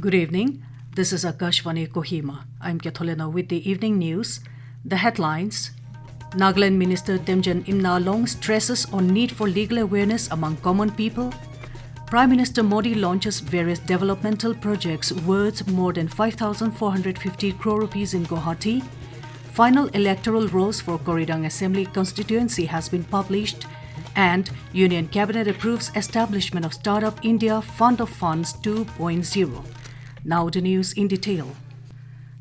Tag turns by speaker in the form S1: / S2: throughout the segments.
S1: Good evening. This is Akashvani, Kohima. I'm Katholena with the evening news. The headlines. Nagaland Minister Temjen Imna stresses on need for legal awareness among common people. Prime Minister Modi launches various developmental projects worth more than 5,450 crore rupees in Guwahati. Final electoral rolls for Koridang Assembly Constituency has been published. And Union Cabinet approves establishment of Startup India Fund of Funds 2.0. Now the news in detail.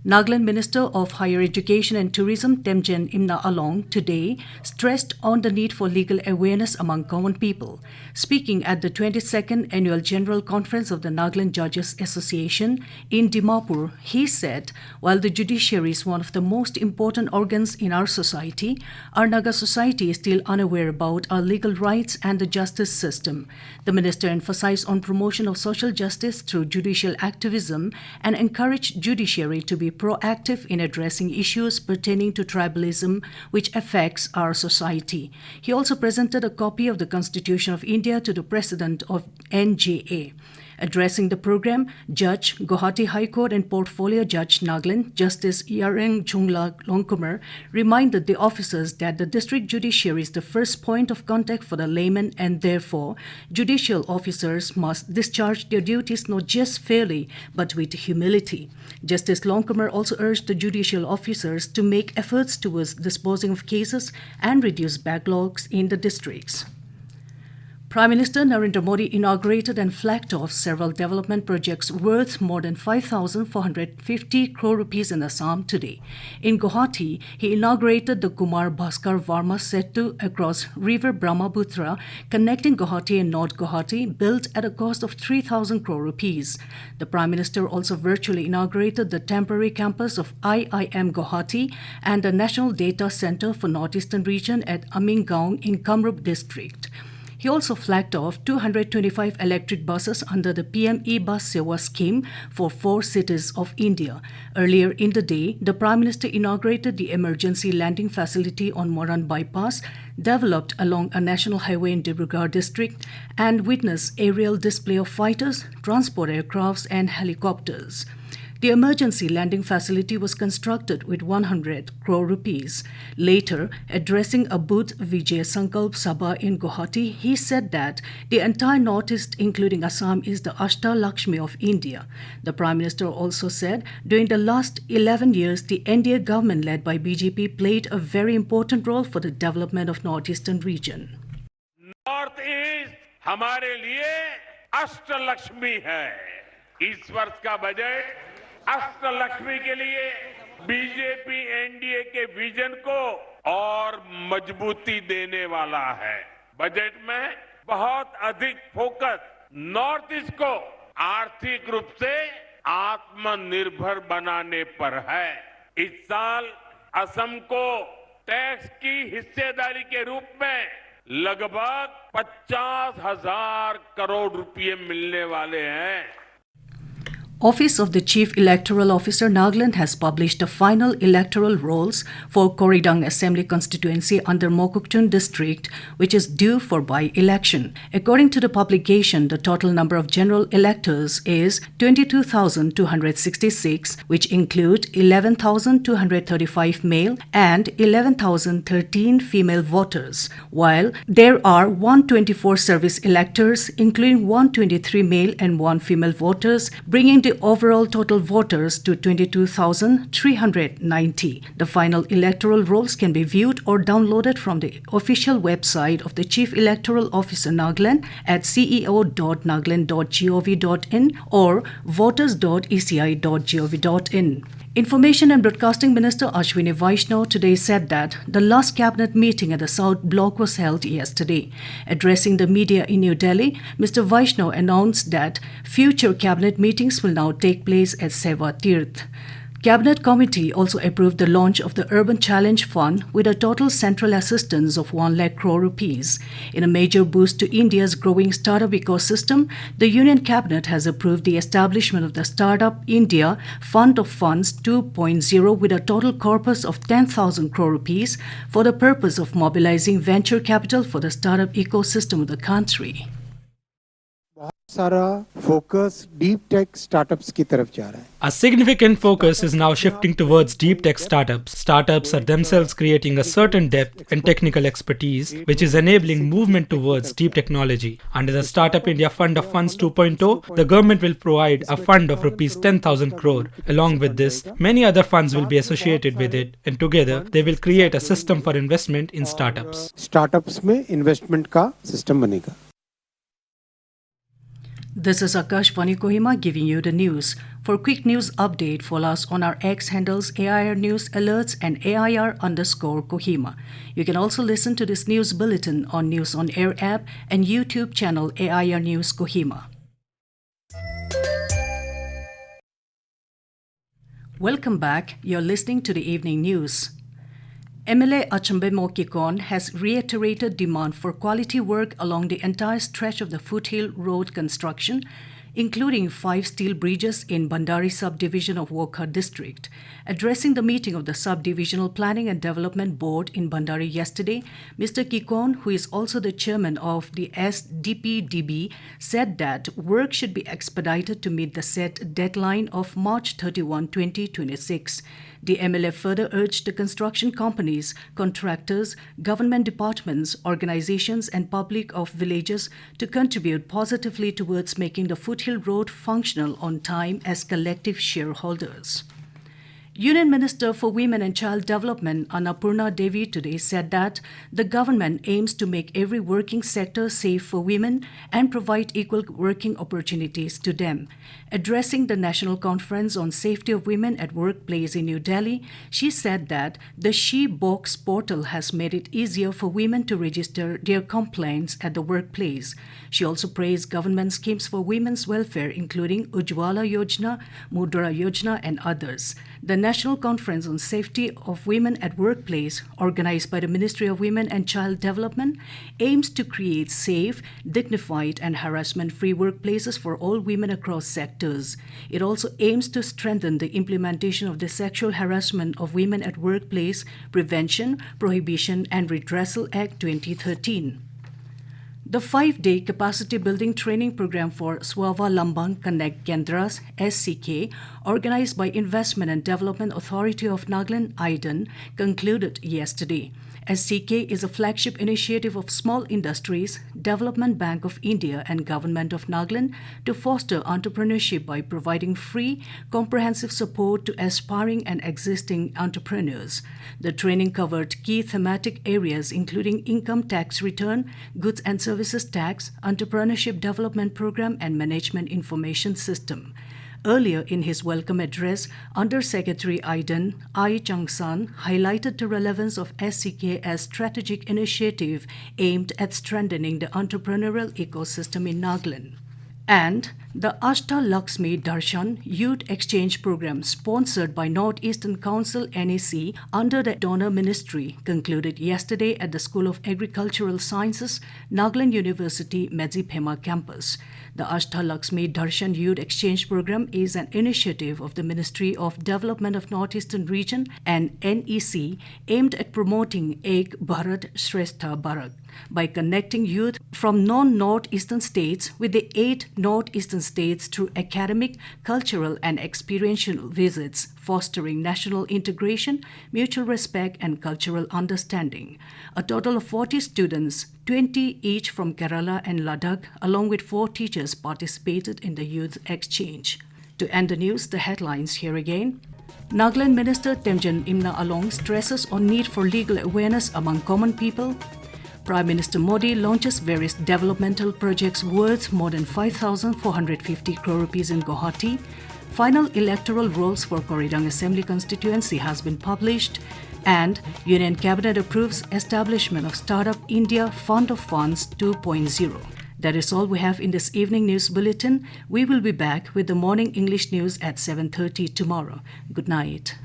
S1: Nagaland Minister of Higher Education and Tourism Temjen Imna today stressed on the need for legal awareness among common people. Speaking at the 22nd Annual General Conference of the Nagaland Judges Association in Dimapur, he said, while the judiciary is one of the most important organs in our society, our Naga society is still unaware about our legal rights and the justice system. The minister emphasized on promotion of social justice through judicial activism and encouraged judiciary to be proactive in addressing issues pertaining to tribalism which affects our society. He also presented a copy of the Constitution of India to the President of NJA. Addressing the program, Judge, Guwahati High Court and Portfolio Judge Nagaland, Justice Yareng Chungla Longkumar, reminded the officers that the district judiciary is the first point of contact for the layman and therefore, judicial officers must discharge their duties not just fairly but with humility. Justice Longkumar also urged the judicial officers to make efforts towards disposing of cases and reduce backlogs in the districts. Prime Minister Narendra Modi inaugurated and flagged off several development projects worth more than 5,450 crore rupees in Assam today. In Guwahati, he inaugurated the Kumar Bhaskar Varma Setu across River Brahmaputra, connecting Guwahati and North Guwahati, built at a cost of 3,000 crore rupees. The Prime Minister also virtually inaugurated the temporary campus of IIM Guwahati and the National Data Center for Northeastern Region at Amingaon in Kamrup district. He also flagged off 225 electric buses under the PM E-Bus Sewa scheme for 4 cities of India. Earlier in the day, the Prime Minister inaugurated the emergency landing facility on Moran Bypass, developed along a national highway in Dibrugarh district, and witnessed aerial display of fighters, transport aircrafts and helicopters. The emergency landing facility was constructed with 100 crore rupees. Later, addressing a Budh Vijay Sankalp Sabha in Guwahati, he said that the entire Northeast, including Assam, is the Ashta Lakshmi of India. The Prime Minister also said, during the last 11 years, the NDA government led by BJP played a very important role for the development of Northeastern region.
S2: Northeast हमारे लिए अष्ट लक्ष्मी है. इस वर्ष का budget Ashtalakshmi के लिए BJP NDA के विजन को और मजबूती देने वाला है. बजट में बहुत अधिक फोकस नॉर्थ ईस्ट को आर्थिक रूप से आत्मनिर्भर बनाने पर है. इस साल असम को टैक्स की हिस्सेदारी के रूप में लगभग 50,000 करोड़ रुपए मिलने वाले हैं.
S1: Office of the Chief Electoral Officer Nagaland has published the final electoral rolls for Koridang Assembly Constituency under Mokoktun district, which is due for by-election. According to the publication, the total number of general electors is 22,266, which include 11,235 male and 11,013 female voters, while there are 124 service electors, including 123 male and 1 female voters, bringing the overall total voters to 22,390. The final electoral rolls can be viewed or downloaded from the official website of the Chief Electoral Officer Nagaland at ceo.nagaland.gov.in or voters.eci.gov.in. Information and Broadcasting Minister Akashvani Vaishnaw today said that the last cabinet meeting at the South Block was held yesterday. Addressing the media in New Delhi, Mr. Vaishnaw announced that future cabinet meetings will now take place at Seva Tirth. Cabinet Committee also approved the launch of the Urban Challenge Fund with a total central assistance of 1 lakh crore rupees. In a major boost to India's growing startup ecosystem, the Union Cabinet has approved the establishment of the Startup India Fund of Funds 2.0 with a total corpus of 10,000 crore rupees for the purpose of mobilizing venture capital for the startup ecosystem of the country.
S3: सारा focus deep tech startups की तरफ जा रहा है.
S4: A significant focus is now shifting towards deep tech startups. Startups are themselves creating a certain depth and technical expertise, which is enabling movement towards deep technology. Under the Startup India Fund of Funds 2.0, the government will provide a fund of rupees 10,000 crore. Along with this, many other funds will be associated with it, and together they will create a system for investment in startups.
S3: Startups में investment का system बनेगा.
S1: This is Akashvani Kohima giving you the news. For quick news update, follow us on our X handles AIR News Alerts and AIR_Kohima. You can also listen to this news bulletin on News on Air app and YouTube channel AIR News Kohima. Welcome back. You're listening to the evening news. MLA Achambemo Kikon has reiterated demand for quality work along the entire stretch of the Foothill Road construction, including 5 steel bridges in Bandari subdivision of Wokha district. Addressing the meeting of the Subdivisional Planning and Development Board in Bandari yesterday, Mr. Kikon, who is also the chairman of the SDPDB, said that work should be expedited to meet the set deadline of March 31, 2026. The MLA further urged the construction companies, contractors, government departments, organizations and public of villages to contribute positively towards making the Foothill Road functional on time as collective shareholders. Union Minister for Women and Child Development Annapurna Devi today said that the government aims to make every working sector safe for women and provide equal working opportunities to them. Addressing the National Conference on Safety of Women at Workplace in New Delhi, she said that the She Box portal has made it easier for women to register their complaints at the workplace. She also praised government schemes for women's welfare including Ujjwala Yojana, Mudra Yojana and others. The National Conference on Safety of Women at Workplace, organized by the Ministry of Women and Child Development, aims to create safe, dignified and harassment-free workplaces for all women across sectors. It also aims to strengthen the implementation of the Sexual Harassment of Women at Workplace Prevention, Prohibition and Redressal Act 2013. The 5-day capacity building training program for Swava-Lambang Connect Kendras (SCK), organized by Investment and Development Authority of Nagaland (IDEN), concluded yesterday. SCK is a flagship initiative of small industries, Development Bank of India and Government of Nagaland to foster entrepreneurship by providing free, comprehensive support to aspiring and existing entrepreneurs. The training covered key thematic areas including income tax return, goods and services tax, entrepreneurship development program and management information system. Earlier in his welcome address, Under-Secretary IDEN I. Changsan highlighted the relevance of SCK as strategic initiative aimed at strengthening the entrepreneurial ecosystem in Nagaland. And the Ashta Lakshmi Darshan Youth Exchange Program, sponsored by Northeastern Council NAC under the Donor Ministry, concluded yesterday at the School of Agricultural Sciences, Nagaland University, Medziphema campus. The Ashta Lakshmi Darshan Youth Exchange Program is an initiative of the Ministry of Development of Northeastern Region and NEC aimed at promoting Ek Bharat Shrestha Bharat by connecting youth from non-Northeastern states with the 8 Northeastern states through academic, cultural and experiential visits, fostering national integration, mutual respect and cultural understanding. A total of 40 students, 20 each from Kerala and Ladakh, along with 4 teachers participated in the youth exchange. To end the news, the headlines here again. Nagaland Minister Temjen Imna Along stresses on need for legal awareness among common people. Prime Minister Modi launches various developmental projects worth more than 5,450 crore rupees in Guwahati. Final electoral rolls for Koridang Assembly Constituency has been published. And Union Cabinet approves establishment of Startup India Fund of Funds 2.0. That is all we have in this evening news bulletin. We will be back with the morning English news at 7:30 tomorrow. Good night.